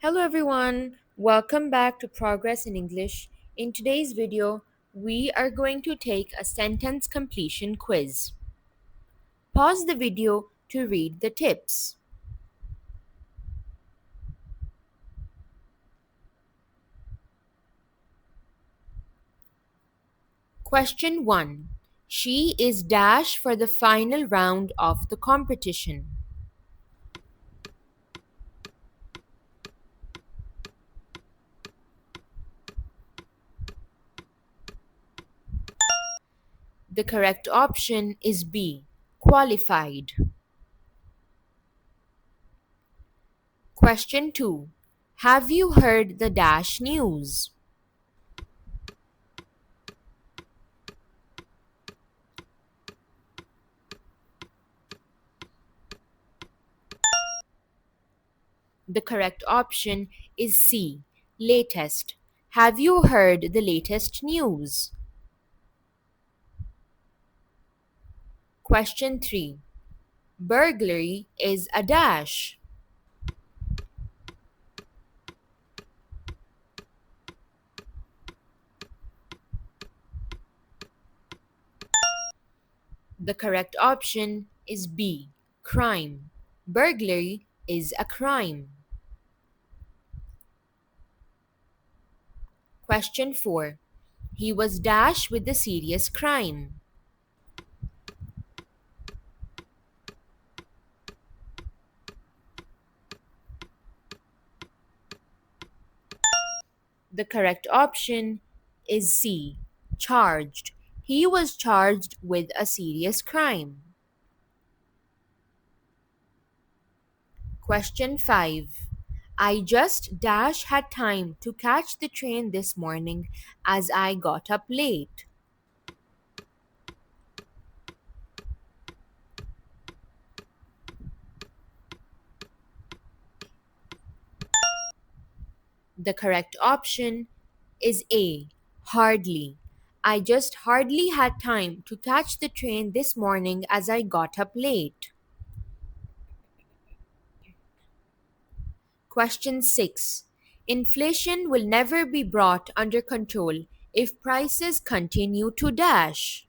Hello everyone, welcome back to Progress in English. In today's video, we are going to take a sentence completion quiz. Pause the video to read the tips. Question 1. She is dash for the final round of the competition. The correct option is B. Qualified. Question 2. Have you heard the dash news? The correct option is C. Latest. Have you heard the latest news? Question 3. Burglary is a dash. The correct option is B. Crime. Burglary is a crime. Question 4. He was dash with the serious crime. The correct option is C. Charged. He was charged with a serious crime. Question 5. I just dash had time to catch the train this morning as I got up late. The correct option is A. Hardly. I just hardly had time to catch the train this morning as I got up late. Question 6. Inflation will never be brought under control if prices continue to dash.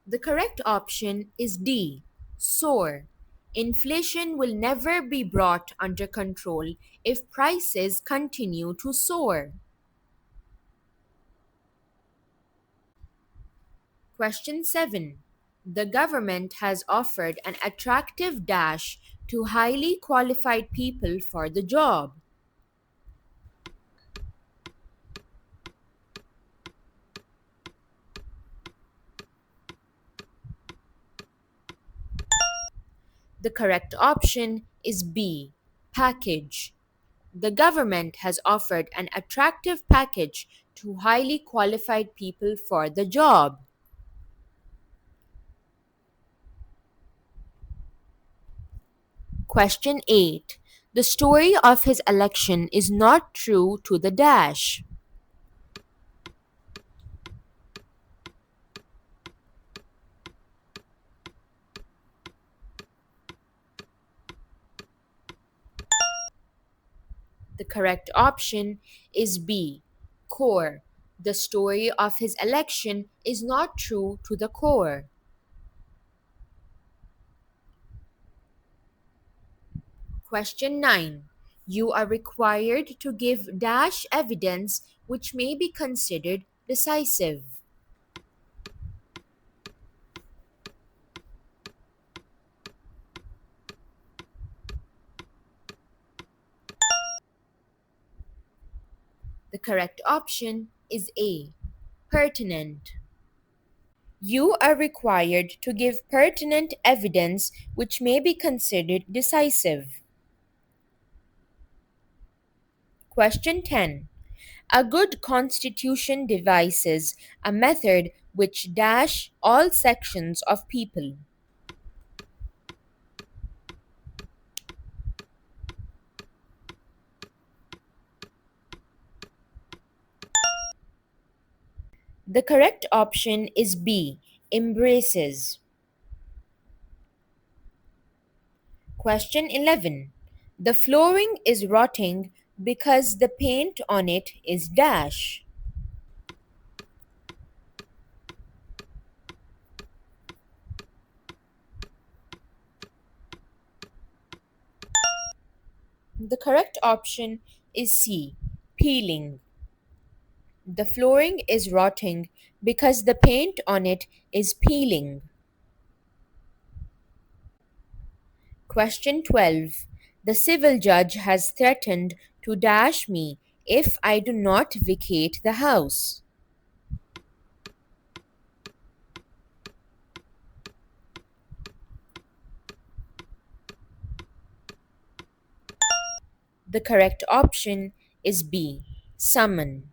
The correct option is D. Soar. Inflation will never be brought under control if prices continue to soar. Question 7. The government has offered an attractive dash to highly qualified people for the job. The correct option is B. Package. The government has offered an attractive package to highly qualified people for the job. Question 8. The story of his election is not true to the dash. The correct option is B. Core. The story of his election is not true to the core. Question 9. You are required to give dash evidence which may be considered decisive. The correct option is A. Pertinent. You are required to give pertinent evidence which may be considered decisive. Question 10. A good constitution devises a method which dash all sections of people. The correct option is B. Embraces. Question 11. The flooring is rotting because the paint on it is dash. The correct option is C. Peeling. The flooring is rotting because the paint on it is peeling. Question 12. The civil judge has threatened to dash me if I do not vacate the house. The correct option is B. Summon.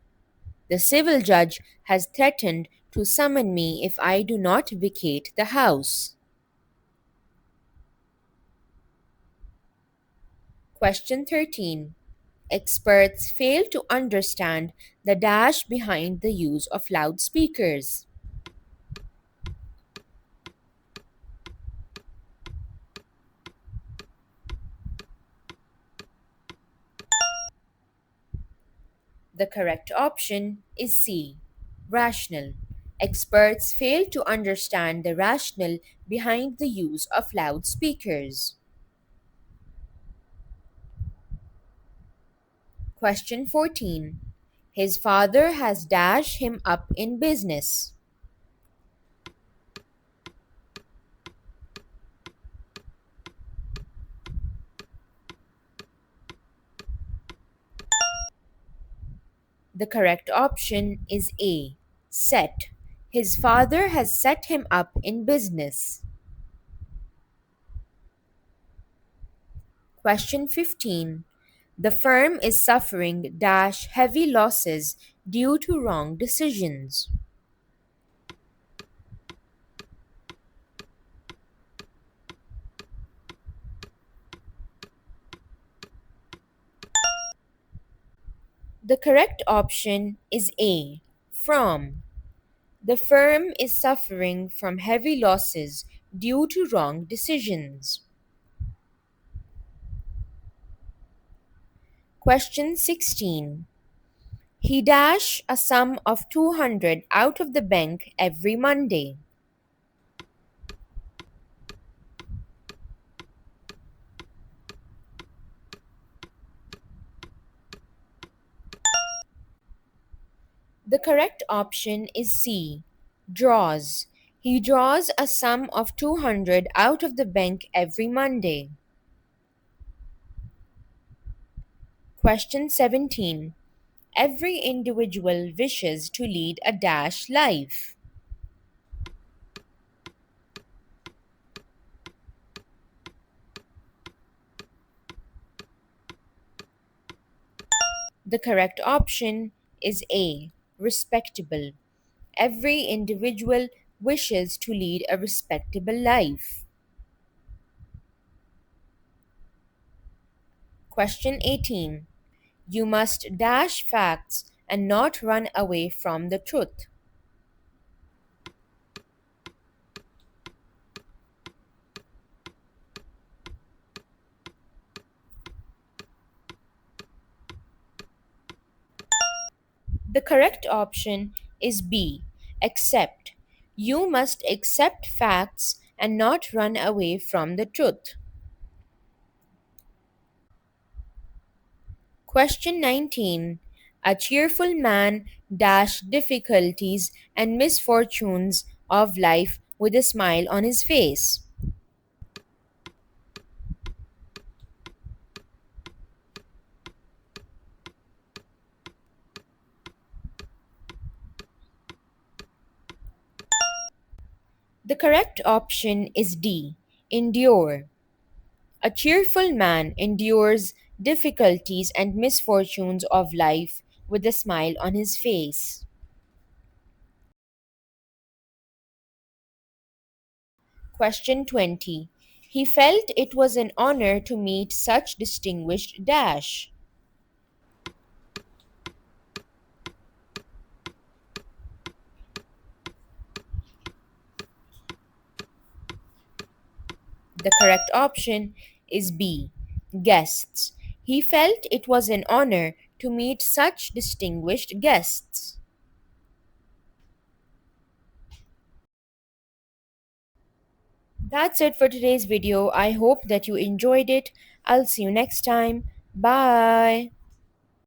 The civil judge has threatened to summon me if I do not vacate the house. Question 13. Experts fail to understand the dash behind the use of loudspeakers. The correct option is C. Rational. Experts fail to understand the rationale behind the use of loudspeakers. Question 14. His father has dashed him up in business. The correct option is A. Set. His father has set him up in business. Question 15. The firm is suffering dash heavy losses due to wrong decisions. The correct option is A. From. The firm is suffering from heavy losses due to wrong decisions. Question 16. He dash a sum of 200 out of the bank every Monday. The correct option is C. Draws. He draws a sum of 200 out of the bank every Monday. Question 17. Every individual wishes to lead a dash life. The correct option is A. Respectable. Every individual wishes to lead a respectable life. Question 18. You must dash facts and not run away from the truth. The correct option is B. Accept. You must accept facts and not run away from the truth. Question 19. A cheerful man dash difficulties and misfortunes of life with a smile on his face. The correct option is D. Endure. A cheerful man endures difficulties and misfortunes of life with a smile on his face. Question 20. He felt it was an honor to meet such distinguished dash. The correct option is B. Guests. He felt it was an honor to meet such distinguished guests. That's it for today's video. I hope that you enjoyed it. I'll see you next time. Bye.